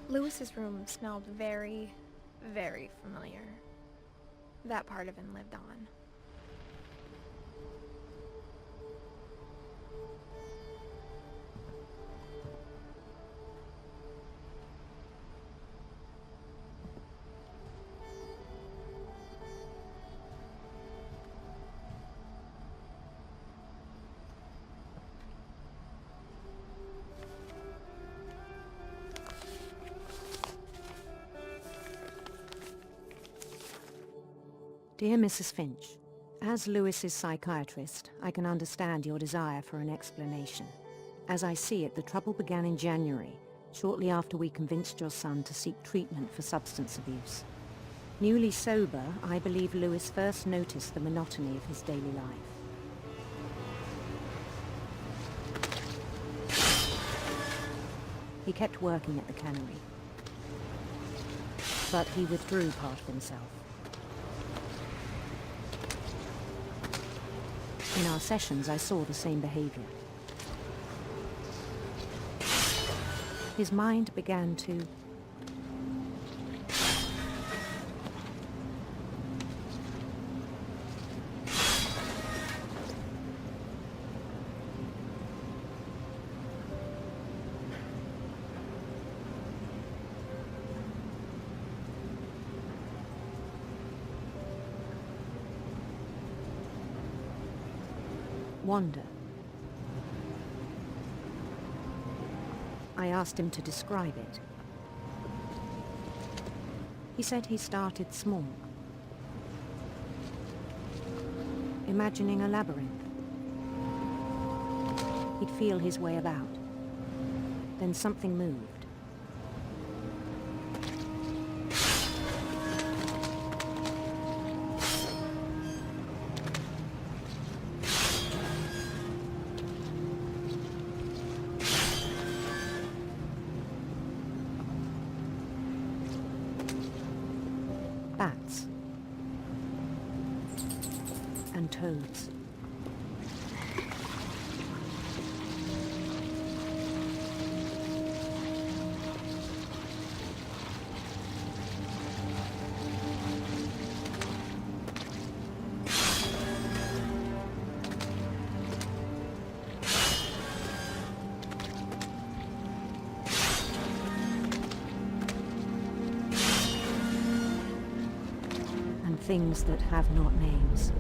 Lewis's room smelled very, very familiar. That part of him lived on. Dear Mrs. Finch, as Lewis's psychiatrist, I can understand your desire for an explanation. As I see it, the trouble began in January, shortly after we convinced your son to seek treatment for substance abuse. Newly sober, I believe Lewis first noticed the monotony of his daily life. He kept working at the cannery, but he withdrew part of himself. In our sessions, I saw the same behavior. His mind began to wander. I asked him to describe it. He said he started small, imagining a labyrinth. He'd feel his way about. Then something moved. Bats and toads. Things that have not names.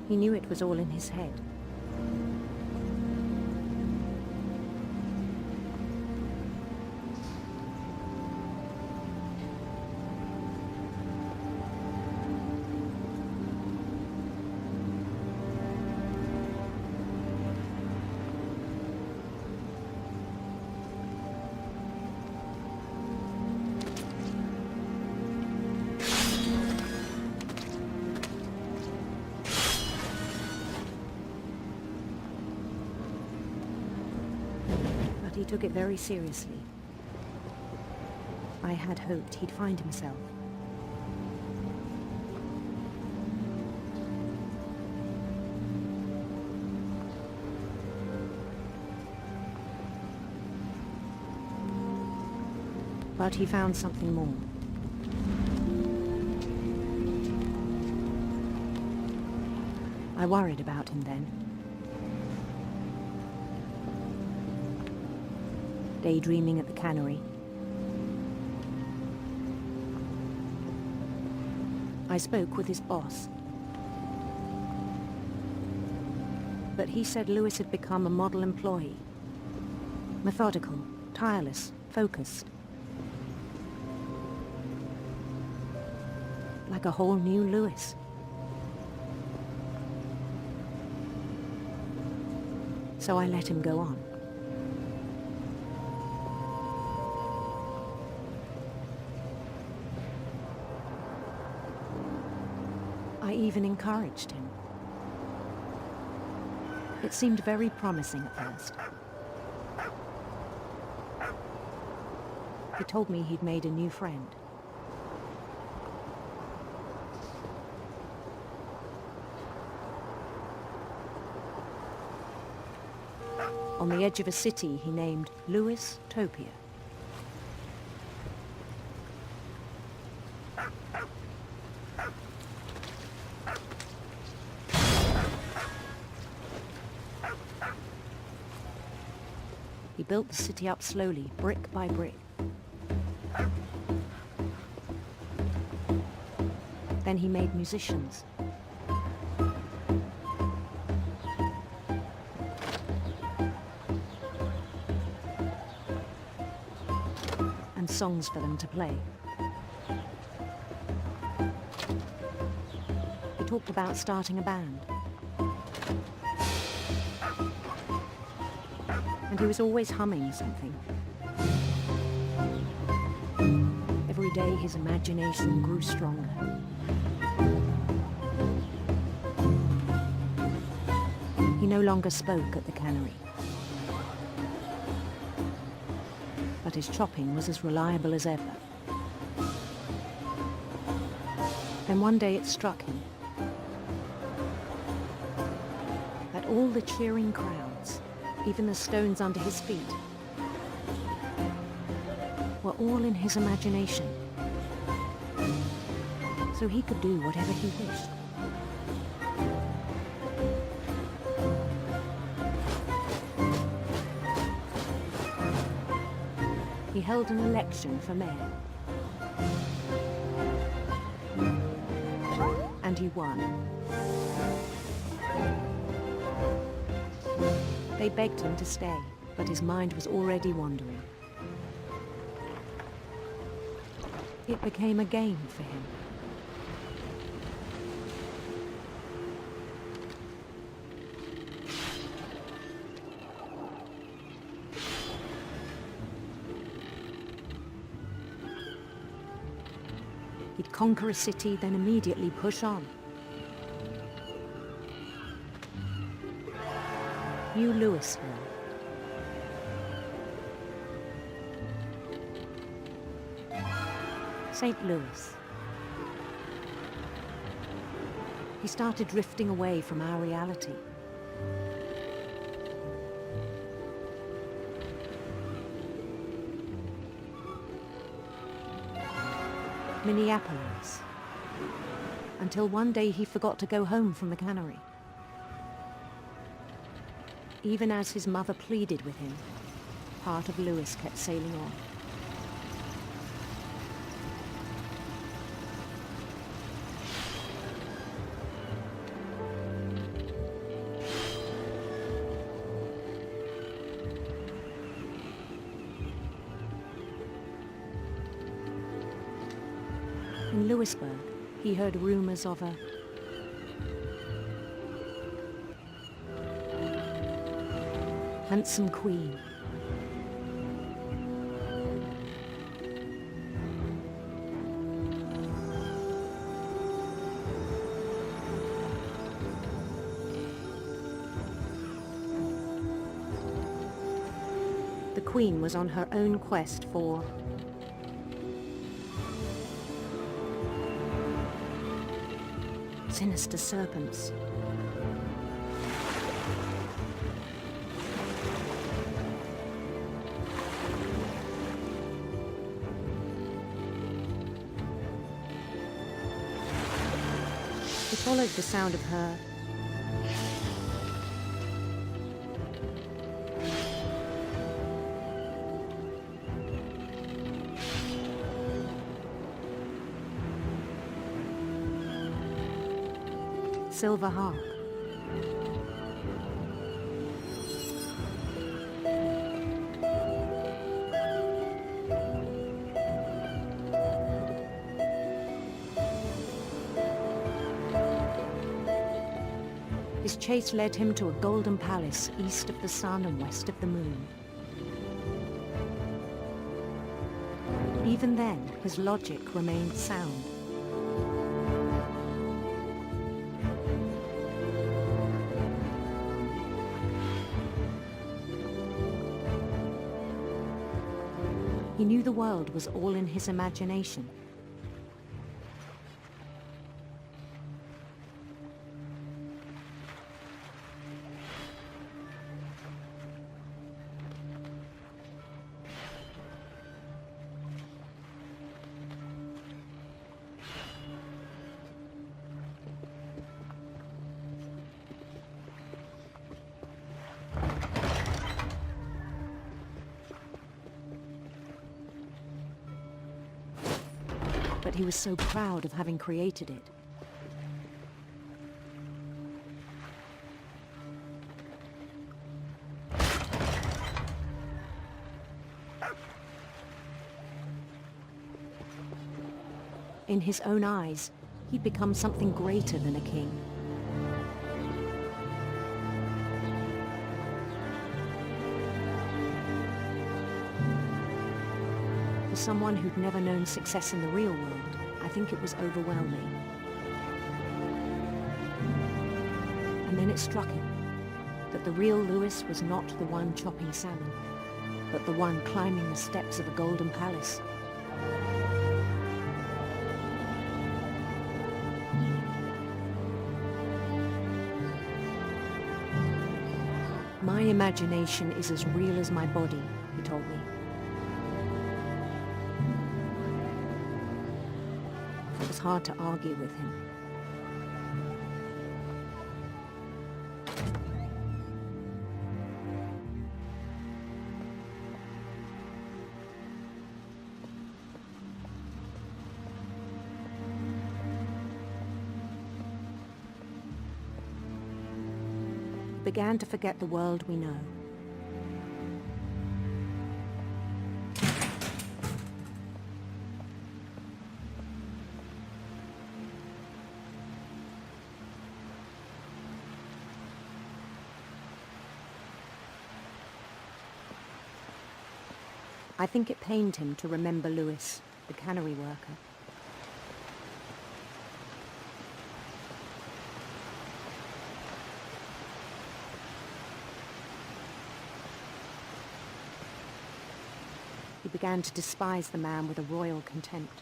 He knew it was all in his head. He took it very seriously. I had hoped he'd find himself. But he found something more. I worried about him then. Daydreaming at the cannery. I spoke with his boss. But he said Lewis had become a model employee. Methodical, tireless, focused. Like a whole new Lewis. So I let him go on. I even encouraged him. It seemed very promising at first. He told me he'd made a new friend. A on the edge of a city he named Lewis-topia. He built the city up slowly, brick by brick. Then he made musicians. And songs for them to play. He talked about starting a band. And he was always humming something. Every day his imagination grew stronger. He no longer spoke at the cannery. But his chopping was as reliable as ever. Then one day it struck him that all the cheering crowds, even the stones under his feet, were all in his imagination. So he could do whatever he wished. He held an election for mayor. And he won. They begged him to stay, but his mind was already wandering. It became a game for him. He'd conquer a city, then immediately push on. New Louisville. St. Louis. He started drifting away from our reality. Minneapolis. Until one day he forgot to go home from the cannery. Even as his mother pleaded with him, part of Louis kept sailing on. In Louisburg, he heard rumors of a handsome queen. The queen was on her own quest for sinister serpents. He followed the sound of her silver harp. His chase led him to a golden palace east of the sun and west of the moon. Even then, his logic remained sound. He knew the world was all in his imagination. but he was so proud of having created it. In his own eyes, he'd become something greater than a king. For someone who'd never known success in the real world, I think it was overwhelming. And then it struck him that the real Lewis was not the one chopping salmon, but the one climbing the steps of a golden palace. My imagination is as real as my body, he told me. It was hard to argue with him. Began to forget the world we know. I think it pained him to remember Lewis, the cannery worker. He began to despise the man with a royal contempt.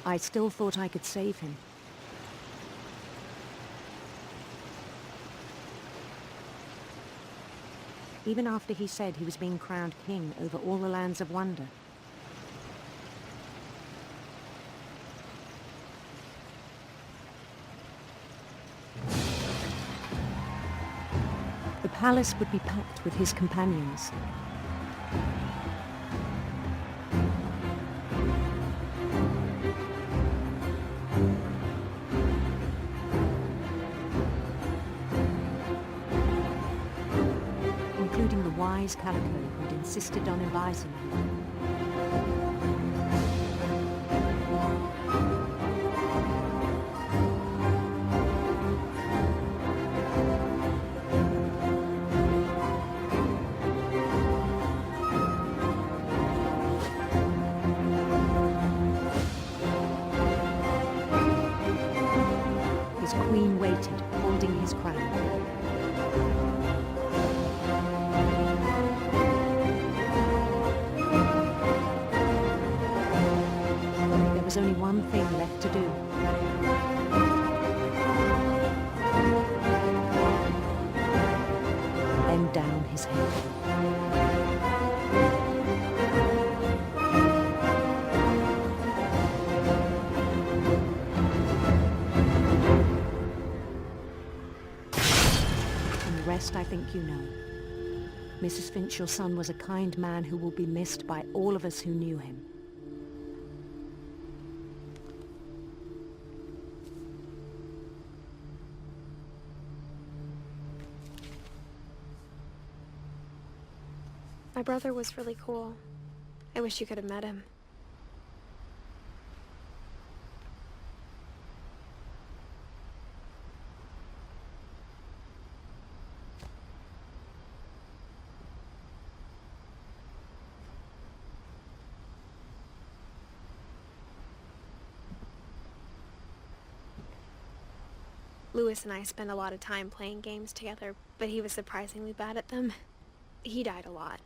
I still thought I could save him. Even after he said he was being crowned king over all the lands of wonder. The palace would be packed with his companions. Including the wise Calico who'd insisted on advising him. His queen waited, holding his crown. There was only one thing left to do. Bend down his head. The rest I think you know. Mrs. Finch, your son was a kind man who will be missed by all of us who knew him. My brother was really cool. I wish you could have met him. Lewis and I spent a lot of time playing games together, but he was surprisingly bad at them. He died a lot.